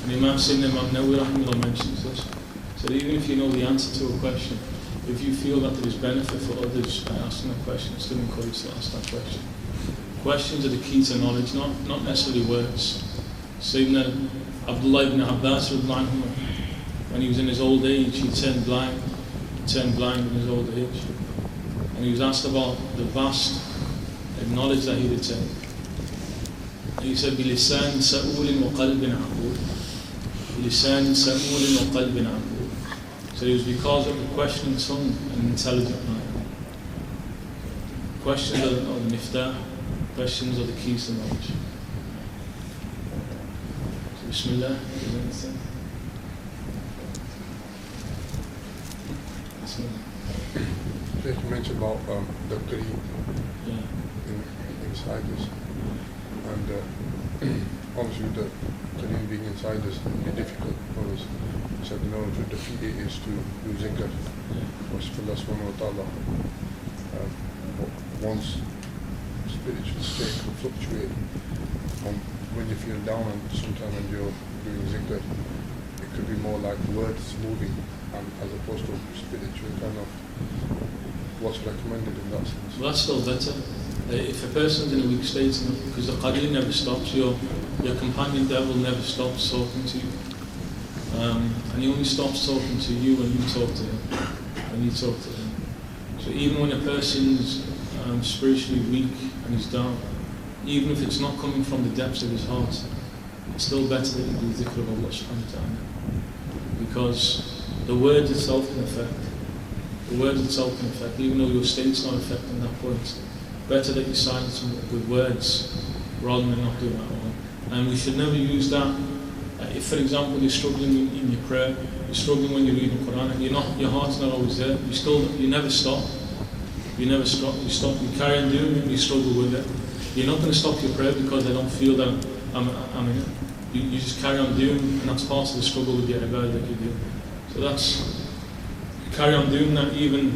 And Imam Sayyidina Imam Nawawi rahimahullah mentions this. So even if you know the answer to a question, if you feel that there is benefit for others by asking that question, it's still encouraged to ask that question. Questions are the key to knowledge, not necessarily words. Sayyidina Abdullah ibn Abbas, when he was in his old age, he turned blind in his old age. And he was asked about the vast knowledge that he had attained. And he said, بِلِسَانٍ سَأُولٍ وَقَلْبٍ عَقُولٍ بِلِسَانٍ سَأُولٍ وَقَلْبٍ عَقُولٍ. So it was because of the questioning tongue and intelligent mind. Questions are the miftah, questions are the keys to knowledge. So Bismillah, is there anything? Bismillah. You mentioned about the Kareem inside us, and obviously the Kareem being inside us will be difficult for us. So in order to defeat it is to do zikr, worship Allah subhanahu wa ta'ala. One's spiritual state can fluctuate when you feel down, and sometimes when you're doing zikr, it could be more like words moving, as opposed to spiritual kind of what's recommended in that sense. Well, that's still better. If a person's in a weak state, because the qarin never stops, your companion devil never stops talking to you. And he only stops talking to you when you talk to him. So even when a person's spiritually weak and he's down, even if it's not coming from the depths of his heart, it's still better that you do dhikr of Allah subhanahu wa ta'ala. Because the word itself can affect. Even though your state's not affecting that point. Better that you silence him with words rather than not doing that one. And we should never use that. If, for example, you're struggling in your prayer, you're struggling when you're reading the Quran, and your heart's not always there, you never stop. You carry on doing it, you struggle with it. You're not going to stop your prayer because I don't feel that I'm in it. You just carry on doing, and that's part of the struggle with your ibadah that you do. So carry on doing that even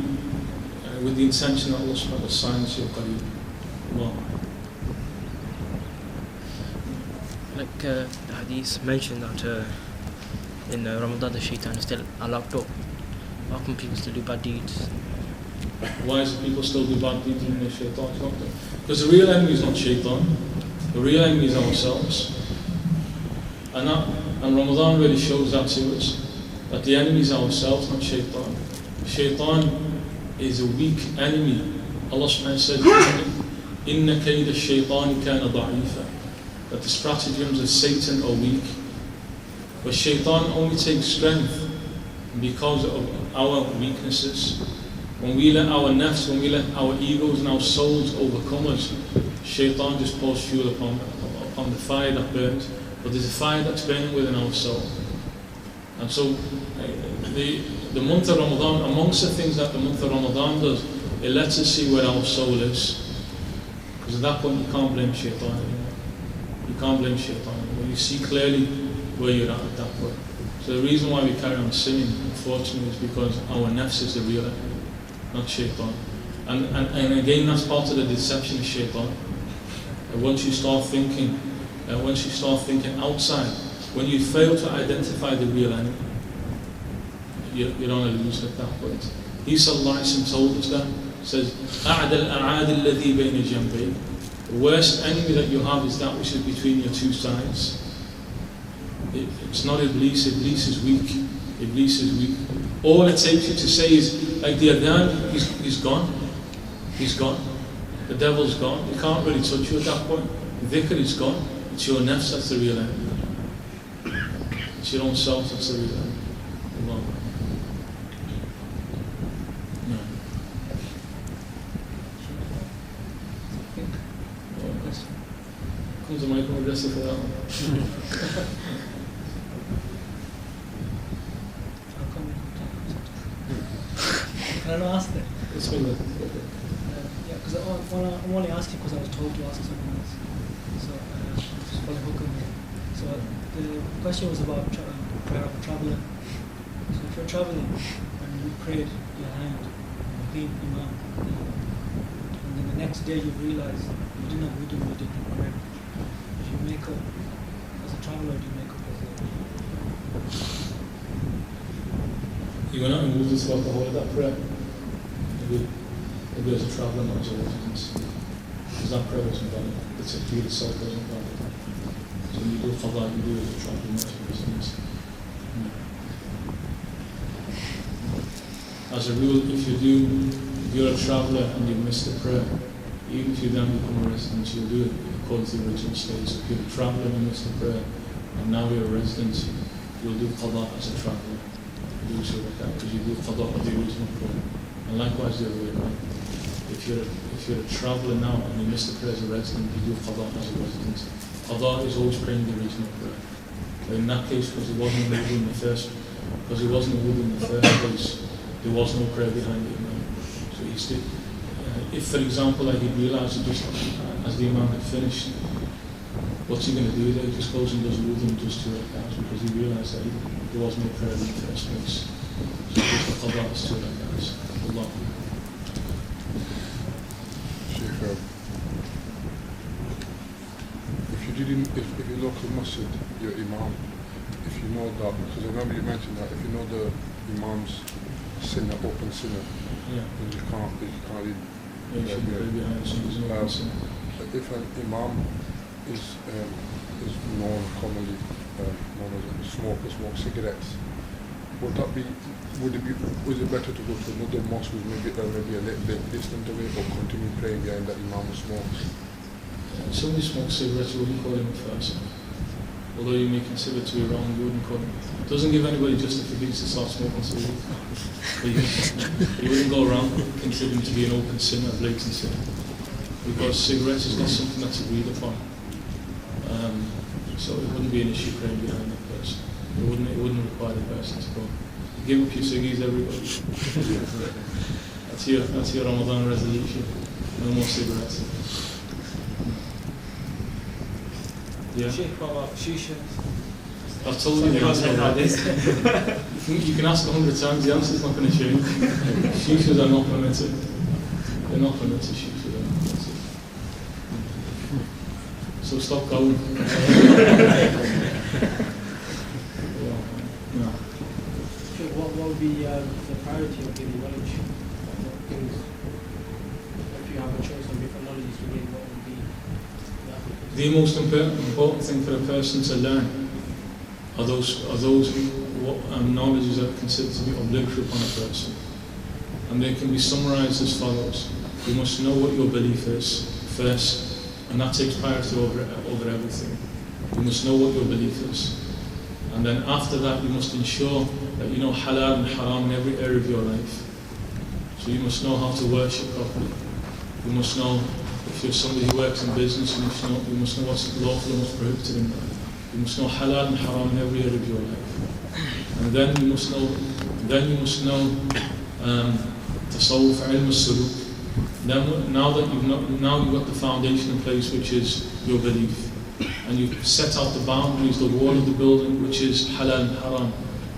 with the intention that Allah subhanahu wa ta'ala will silence your qareeb. Like the hadith mentioned that in Ramadan the shaitan is still allowed to. How can people still do bad deeds? Why is it people still do bad deeds when the shaitan is not there? Because the real enemy is not shaitan. The real enemy is ourselves. And Ramadan really shows that to us. That the enemy is ourselves, not shaitan. Shaitan is a weak enemy. Allah subhanahu wa ta'ala said, Inna kayda shaitani kana da'ifa. That the stratagems of Satan are weak. But shaitan only takes strength because of our weaknesses. When we let our nafs, when we let our egos and our souls overcome us, shaitan just pours fuel upon the fire that burns. But there's a fire that's burning within our soul. And so the month of Ramadan, amongst the things that the month of Ramadan does, it lets us see where our soul is. Because at that point you can't blame shaitan anymore. You can't blame shaitan anymore. You see clearly where you're at that point. So the reason why we carry on sinning, unfortunately, is because our nafs is the real enemy, not shaitan. And again, that's part of the deception of shaitan. Once you start thinking outside, when you fail to identify the real enemy, you're on a lose at that point. He sallallahu alayhi wa sallam told us that. He says, أَعْدَ الْأَعَادِ الَّذِي بَيْنَ جَنْبَيْنِ. The worst enemy that you have is that which is between your two sides. It's not Iblis. Iblis is weak. All it takes you to say is, like the adhan, he's gone. The devil's gone. He can't really touch you at that point. The dhikr is gone. It's your nafs that's the real enemy. It's your own self that's the real enemy. Allah. Comes the mic and address it for that one. Can I not ask that? It's been good. Yeah, because I'm only asking because I was told to ask someone else. So just for the hook on it. So the question was about prayer of a traveller. So if you're travelling and you prayed your hand and being imam, and then the next day you realize you didn't have wudu, you didn't pray. If you make up as a traveller, do you make up as a You were not in wudu throughout the whole of that prayer. Maybe as a traveller, not as a resident. Because that prayer wasn't valid. The takbir itself wasn't valid. So when you do qada, you do it as a traveller, not as a resident. As a rule, if you're a traveller and you miss the prayer, even if you then become a resident, you'll do it according to the original state. So if you're a traveller and you miss the prayer, and now you're a resident, you'll do qada as a traveller. You do because you do qada of the original prayer. And likewise the other way around. If you're a traveller now and you miss the prayer as a resident, you do qada as a resident. Qada is always praying the original prayer. But in that case, because it wasn't a wudu in the first place, there was no prayer behind the imam. So if, for example, like he realised that just as the imam had finished, what's he going to do there? He just goes and does wudu and does 2 rakats because he realised that there was no prayer in the first place. So just the qada is 2 rakats. Allah. Sheikh, if you look at masjid, your imam, if you know that, because I remember you mentioned that if you know the imam's sinner, open sinner, then you can't read. You should pray behind someone's open sinner. If an imam is known commonly known as a smoker, smokes cigarettes, was it better to go to another mosque who's maybe a little bit distant away, or continue praying behind that imam who smokes? Somebody smokes cigarettes, you wouldn't call him a fasiq. Although you may consider it to be wrong, you wouldn't call him. It doesn't give anybody justification to start smoking cigarettes. You wouldn't go around considering to be an open sinner, a blatant sinner. Because cigarettes is not something that's agreed upon. So it wouldn't be an issue praying behind that person. It wouldn't require the person to go. Give up your ciggies, everybody. That's your Ramadan resolution. No more cigarettes. Yeah. Sheikh, what about shisha? I've told you the answer already. You can ask 100 times, the answer's not going to change. Shishas are not permitted. They're not permitted, shishas are not permitted. So stop going. Sheikh, what would be the priority of getting knowledge? If you have a choice on different knowledges to gain, what would be the most important thing for a person to learn are those knowledges that are considered to be obligatory upon a person. And they can be summarized as follows. You must know what your belief is first, and that takes priority over everything. You must know what your belief is. And then after that, you must ensure that you know halal and haram in every area of your life. So you must know how to worship properly. You must know, if you're somebody who works in business, you must know what's lawful and what's prohibited in life. You must know halal and haram in every area of your life. And then you must know tasawwuf, ilm as-suluk. Now you've got the foundation in place, which is your belief. And you've set out the boundaries, the wall of the building, which is halal and haram.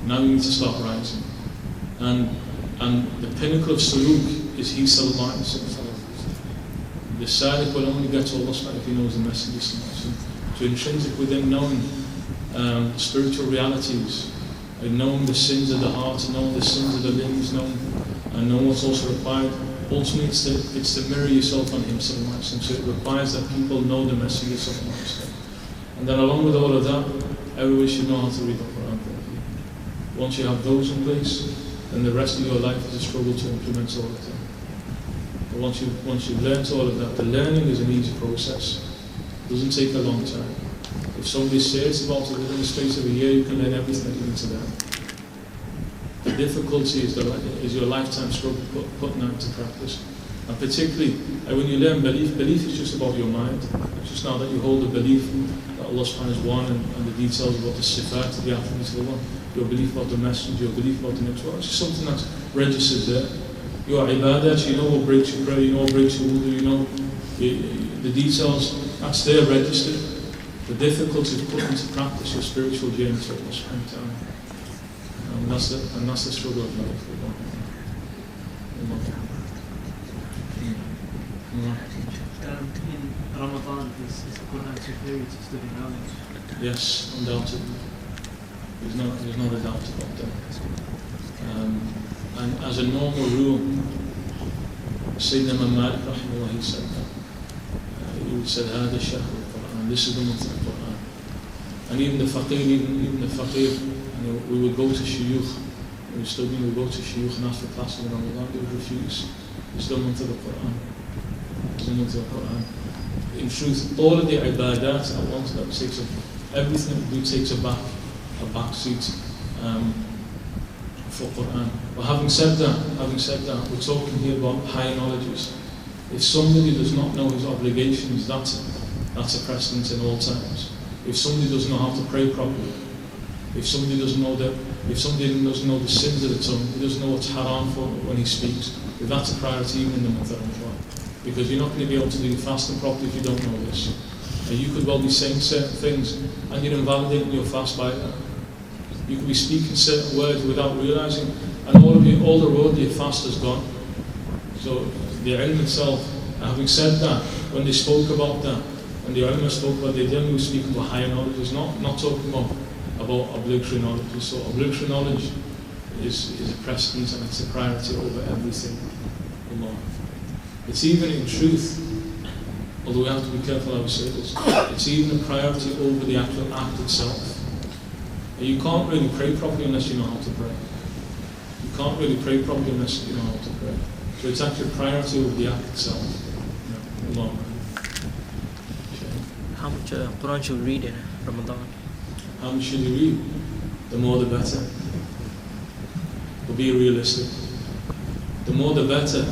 Now you need to start rising. And the pinnacle of suluk is he sallallahu alayhi wa sallam. The sadiq will only get to Allah if he knows the Messenger sallallahu alayhi wa sallam. So intrinsic within knowing the spiritual realities, and knowing the sins of the heart, and knowing the sins of the limbs, and knowing what's also required. Ultimately, it's to mirror yourself on him sallallahu alayhi wa sallam. So it requires that people know the Messenger sallallahu alayhi wa sallam. And then along with all of that, everybody should know how to read the Quran properly. Once you have those in place, then the rest of your life is a struggle to implement all of them. But once you've learned all of that, the learning is an easy process. It doesn't take a long time. If somebody says about it within the space of a year, you can learn everything that you need to learn. The difficulty is your lifetime struggle putting that into practice. And particularly, when you learn belief is just about your mind. It's just now that you hold the belief that Allah subhanahu is one, and the details about the sifat, the attributes of Allah, your belief about the messenger, your belief about the next world. It's just something that's registered there. Your ibadat, you know what breaks your prayer, you know what breaks your wudu, you know the details, that's there registered. The difficulty is putting into practice your spiritual journey to Allah subhanahu wa ta'ala. And that's the struggle of life. In Ramadan, is a good time to period to study knowledge? Yes, undoubtedly. There's not a doubt about that. And as a normal rule, Sayyidina Imam Malik rahimahullah, he said that. He would say, هذا شهر القرآن, this is the month of the Quran. And even the faqir, we would go to shuyukh, we were studying, we would go to shuyukh and ask for classes in Ramadan, they would refuse. It's the month of the Quran. It's the month of the Quran. In truth, all of the ibadat at once, that takes everything that we do takes a back seat for Quran. But having said that, we're talking here about high knowledges. If somebody does not know his obligations, that's a precedent in all times. If somebody doesn't know how to pray properly, if somebody doesn't know the sins of the tongue, he doesn't know what's haram for when he speaks, if that's a priority even in the month of Ramadan. Because you're not going to be able to do fasting properly if you don't know this. And you could well be saying certain things and you're invalidating your fast by that. You could be speaking certain words without realizing, and all the road of your fast is gone. So the ilm itself, having said that, when they spoke about that, when the ulama spoke about, they generally speak about higher knowledge. It's not talking about obligatory knowledge. So obligatory knowledge is a precedence and it's a priority over everything. Allah. It's even in truth, although we have to be careful how we say this, it's even a priority over the actual act itself. And you can't really pray properly unless you know how to pray. You can't really pray properly unless you know how to pray. So it's actually a priority over the act itself. Allah. How much Quran should we read in Ramadan? How much should you read? The more the better. But be realistic. The more the better.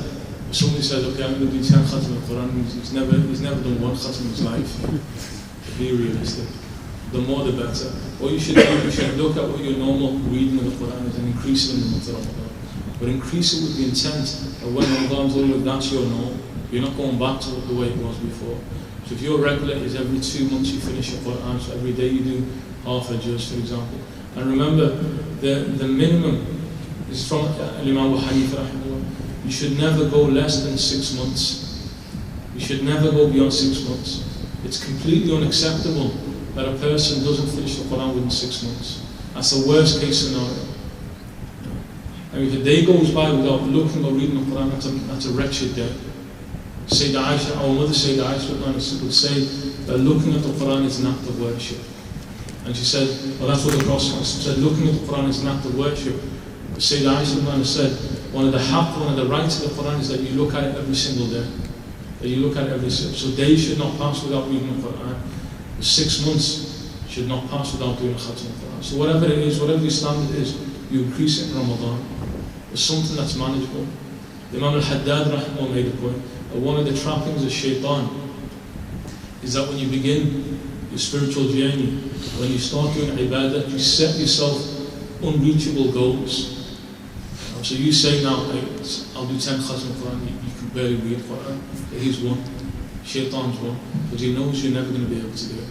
If somebody says, okay, I'm going to do 10 khatm of Quran, he's never done one khatm in his life. Be realistic. The more the better. What you should do, you should look at what your normal reading of the Quran is and increase it in the month of Ramadan. But increase it with the intent that when Ramadan's over, that's your norm. You're not going back to the way it was before. So if your regular is every 2 months you finish your Quran, so every day you do half a juz, for example. And remember, the minimum is from Imam Hanif rahimahullah. You should never go less than 6 months. You should never go beyond 6 months. It's completely unacceptable that a person doesn't finish the Quran within 6 months. That's the worst case scenario. And if a day goes by without looking or reading the Quran, that's a wretched day. Sayyidah Aisha, our mother Sayyidah Aisha would say that looking at the Quran is an act of worship. And she said, well, that's what the Prophet said, looking at the Quran is an act of worship. But Sayyidah Aisha said, one of the rights of the Quran is that you look at it every single day. That you look at it every single day. So days should not pass without reading the Quran. 6 months should not pass without doing a khatm of the Quran. So whatever it is, whatever your standard is, you increase it in Ramadan. It's something that's manageable. Imam al-Haddad rahimahullah made a point that one of the trappings of shaitan is that when you begin your spiritual journey, when you start doing ibadah, you set yourself unreachable goals. So you say now, hey, I'll do 10 khatm of Quran, you can barely read Quran. He's one. Shaitan's one. But he knows you're never going to be able to do it.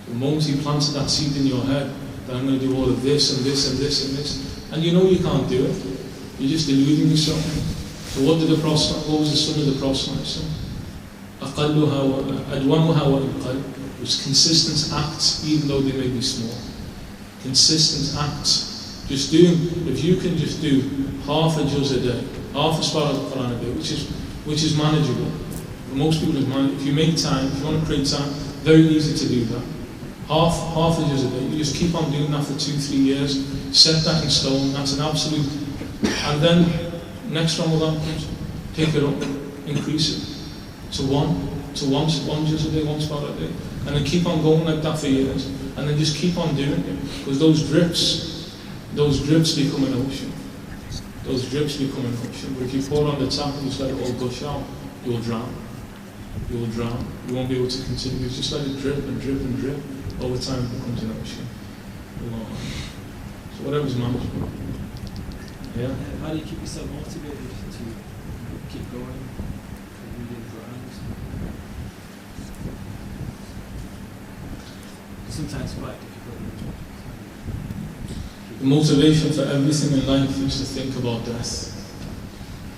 The moment he planted that seed in your head, that I'm going to do all of this and this and this and this, and you know you can't do it, you're just deluding yourself. So what was the son of the Prophet? أَدْوَمُهَا وَإِنْقَلْ. It was consistent acts, even though they may be small. Consistent acts. If you can just do half a juz a day, half a spar of the Quran a day, which is manageable. For most people, if you make time, if you want to create time, very easy to do that. Half a juz a day. You just keep on doing that for 2-3 years. Set that in stone. That's an absolute. And then next Ramadan comes, pick it up, increase it to one juz a day, one spar a day, and then keep on going like that for years, and then just keep on doing it, because those drips become an ocean. Those drips become an ocean. But if you pour on the tap and just let it all gush out, you will drown. You will drown. You won't be able to continue. Just let it drip and drip and drip. Over time it becomes an ocean. So whatever's manageable. Yeah. How do you keep yourself motivated to keep going, to reading the Quran? Sometimes quite difficult. The motivation for everything in life is to think about death.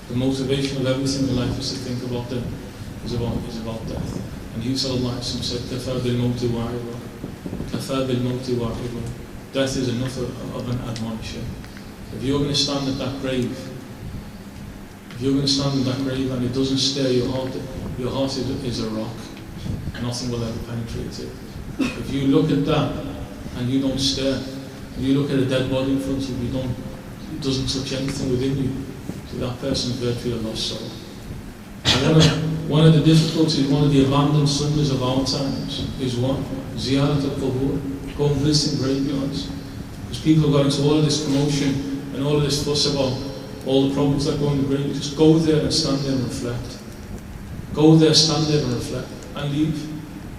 The motivation of everything in life is to think about death. Is about death. And he sallallahu alaihi wasallam said, "Kafa bil mawti wa'idha." Kafa bil mawti wa'idha. Death is enough of an admonition. If you're going to stand at that grave, and it doesn't stir your heart is a rock. Nothing will ever penetrate it. If you look at that and you don't stir, if you look at a dead body in front of you, it doesn't touch anything within you, so that person's virtually a lost soul. And one of the difficulties, one of the abandoned sunnahs of our times is what? Ziyarat al-Qubur, go and visit graveyards. Because people got into all of this commotion and all of this fuss about all the problems that go in the grave. Just go there and stand there and reflect. Go there, stand there and reflect, and leave.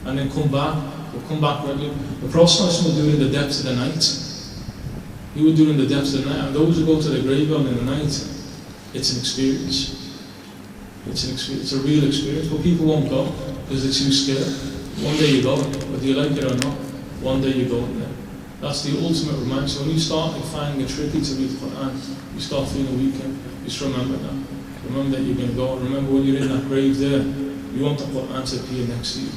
And then come back. Or come back regularly. The Prophet would do it in the depths of the night. He would do it in the depths of the night. And those who go to the graveyard in the night, it's an experience. It's an experience. It's a real experience. But people won't go because they're too scared. One day you go, whether you like it or not, one day you go in there. That's the ultimate reminder. So when you start finding it tricky to read the Quran, you start feeling weakened, just remember that. Remember that you're going to go. Remember when you're in that grave there, you want the Quran to appear next to you.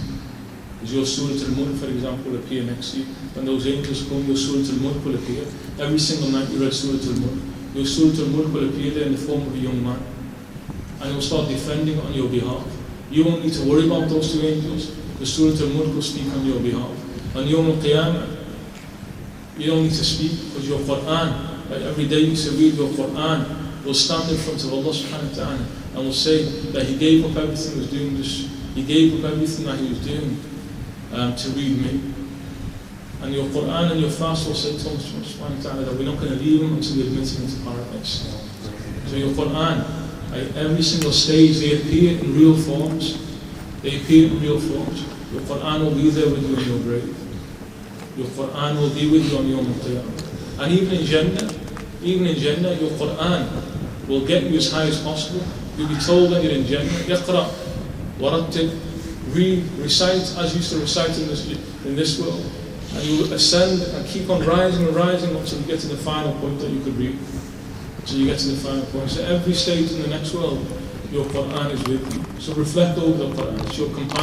Because your Surah Al-Mulk, for example, will appear next to you. When those angels come, your Surah Al-Mulk will appear. Every single night you read Surah Al-Mulk. Your Surah Al-Mulk will appear there in the form of a young man. And he'll start defending it on your behalf. You won't need to worry about those two angels, because Surah Al-Mulk will speak on your behalf. On Yawm Al-Qiyamah, you don't need to speak, because your Quran, like every day you should read your Quran, will stand in front of Allah subhanahu wa ta'ala and will say that he gave up everything he was doing, he gave up everything that he was doing to read me. And your Quran and your fast will say to Allah subhanahu wa ta'ala that we're not going to leave him until we admit him into paradise. So your Quran, at every single stage, they appear in real forms. They appear in real forms. Your Quran will be there with you in your grave. Your Quran will be with you on Yawm Al-Qiyamah. And even in Jannah, your Quran will get you as high as possible. You'll be told that you're in Jannah. Iqra, warattil, read, recite as you used to recite in this world. And you will ascend and keep on rising and rising until you get to the final point that you could read. Until you get to the final point. So every stage in the next world, your Quran is with you. So reflect over the Quran. It's your companion.